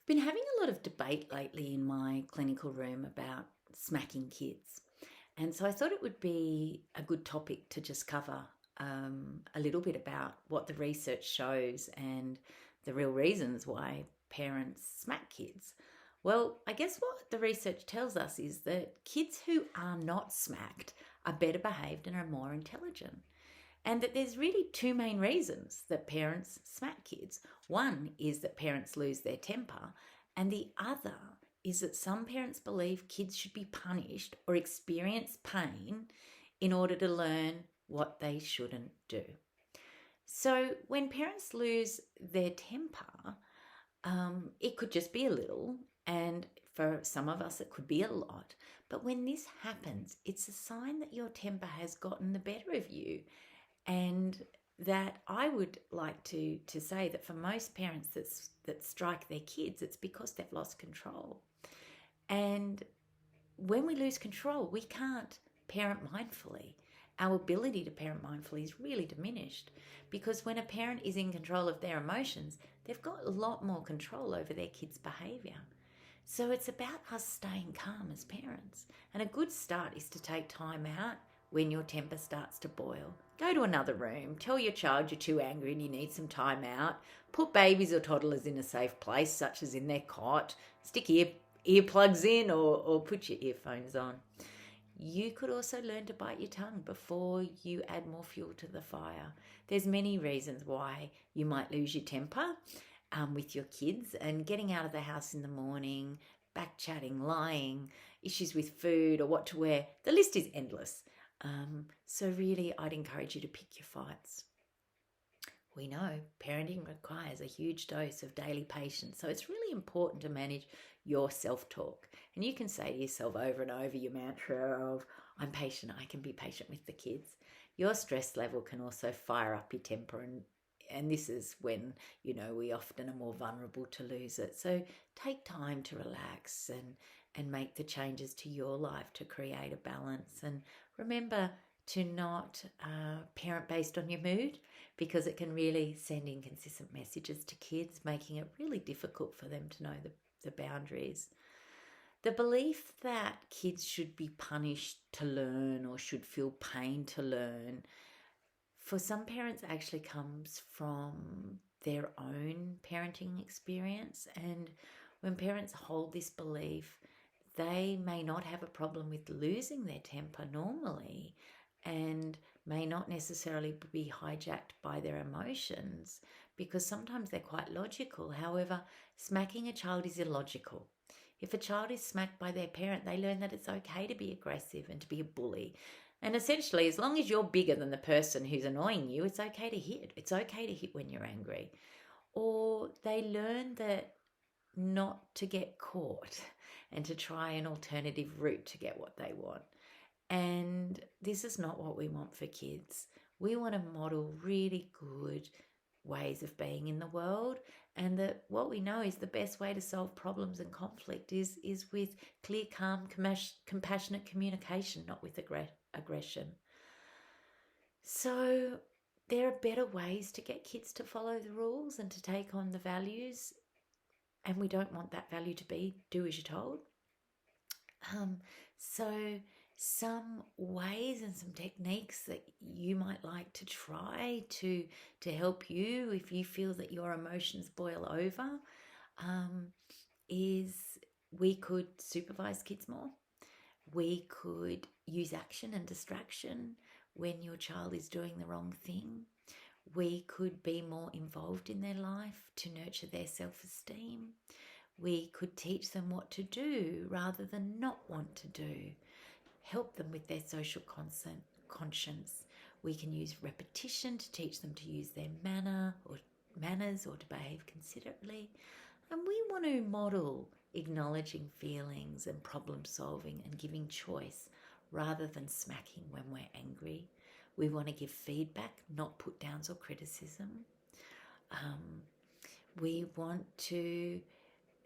Been having a lot of debate lately in my clinical room about smacking kids. And so I thought it would be a good topic to just cover a little bit about what the research shows and the real reasons why parents smack kids. Well, I guess what the research tells us is that kids who are not smacked are better behaved and are more intelligent. And that there's really two main reasons that parents smack kids. One is that parents lose their temper, and the other is that some parents believe kids should be punished or experience pain in order to learn what they shouldn't do. So when parents lose their temper, it could just be a little, and for some of us, it could be a lot. But when this happens, it's a sign that your temper has gotten the better of you, and that I would like to say that for most parents that strike their kids, it's because they've lost control. And when we lose control, we can't parent mindfully. Our ability to parent mindfully is really diminished, because when a parent is in control of their emotions, they've got a lot more control over their kids' behaviour. So it's about us staying calm as parents. And a good start is to take time out when your temper starts to boil. Go to another room, tell your child you're too angry and you need some time out. Put babies or toddlers in a safe place, such as in their cot. Stick earplugs in, or put your earphones on. You could also learn to bite your tongue before you add more fuel to the fire. There's many reasons why you might lose your temper with your kids, and getting out of the house in the morning, back chatting, lying, issues with food or what to wear. The list is endless. So really, I'd encourage you to pick your fights. We know parenting requires a huge dose of daily patience, so it's really important to manage your self-talk. And you can say to yourself over and over your mantra of, I'm patient, I can be patient with the kids. Your stress level can also fire up your temper, and this is when, we often are more vulnerable to lose it. So take time to relax and make the changes to your life to create a balance. And remember to not parent based on your mood, because it can really send inconsistent messages to kids, making it really difficult for them to know the boundaries. The belief that kids should be punished to learn or should feel pain to learn, for some parents actually comes from their own parenting experience. And when parents hold this belief, they may not have a problem with losing their temper normally, and may not necessarily be hijacked by their emotions, because sometimes they're quite logical. However, smacking a child is illogical. If a child is smacked by their parent, they learn that it's okay to be aggressive and to be a bully. And essentially, as long as you're bigger than the person who's annoying you, it's okay to hit. It's okay to hit when you're angry. Or they learn that not to get caught and to try an alternative route to get what they want. And this is not what we want for kids. We want to model really good ways of being in the world, and that what we know is the best way to solve problems and conflict is with clear, calm, compassionate communication, not with aggression. So there are better ways to get kids to follow the rules and to take on the values, and we don't want that value to be do as you're told. So some ways and some techniques that you might like to try to help you if you feel that your emotions boil over, is we could supervise kids more. We could use action and distraction when your child is doing the wrong thing. We could be more involved in their life to nurture their self-esteem. We could teach them what to do rather than not want to do. Help them with their social conscience. We can use repetition to teach them to use their manners or to behave considerately. And we want to model acknowledging feelings and problem solving and giving choice rather than smacking when we're angry. We want to give feedback, not put downs or criticism. We want to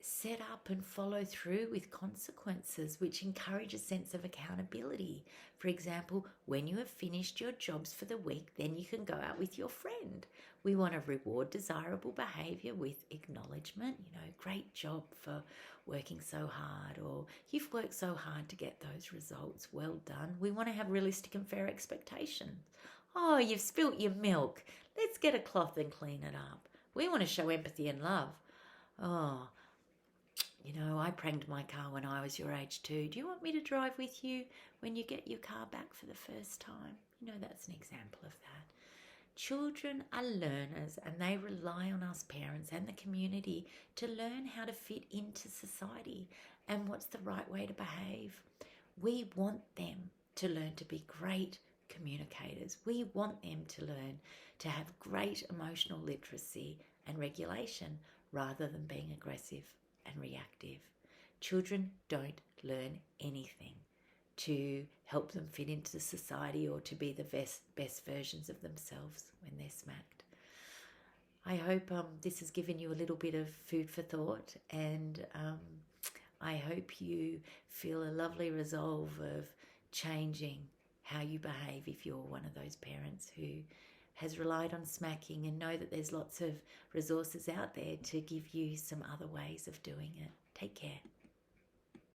set up and follow through with consequences, which encourage a sense of accountability. For example, when you have finished your jobs for the week, then you can go out with your friend. We want to reward desirable behaviour with acknowledgement. Great job for working so hard, or you've worked so hard to get those results. Well done. We want to have realistic and fair expectations. Oh, you've spilt your milk. Let's get a cloth and clean it up. We want to show empathy and love. Oh, I pranged my car when I was your age too. Do you want me to drive with you when you get your car back for the first time? That's an example of that. Children are learners, and they rely on us parents and the community to learn how to fit into society and what's the right way to behave. We want them to learn to be great communicators. We want them to learn to have great emotional literacy and regulation rather than being aggressive and reactive. Children don't learn anything to help them fit into society or to be the best versions of themselves when they're smacked. I hope this has given you a little bit of food for thought, and I hope you feel a lovely resolve of changing how you behave if you're one of those parents who has relied on smacking, and know that there's lots of resources out there to give you some other ways of doing it. Take care.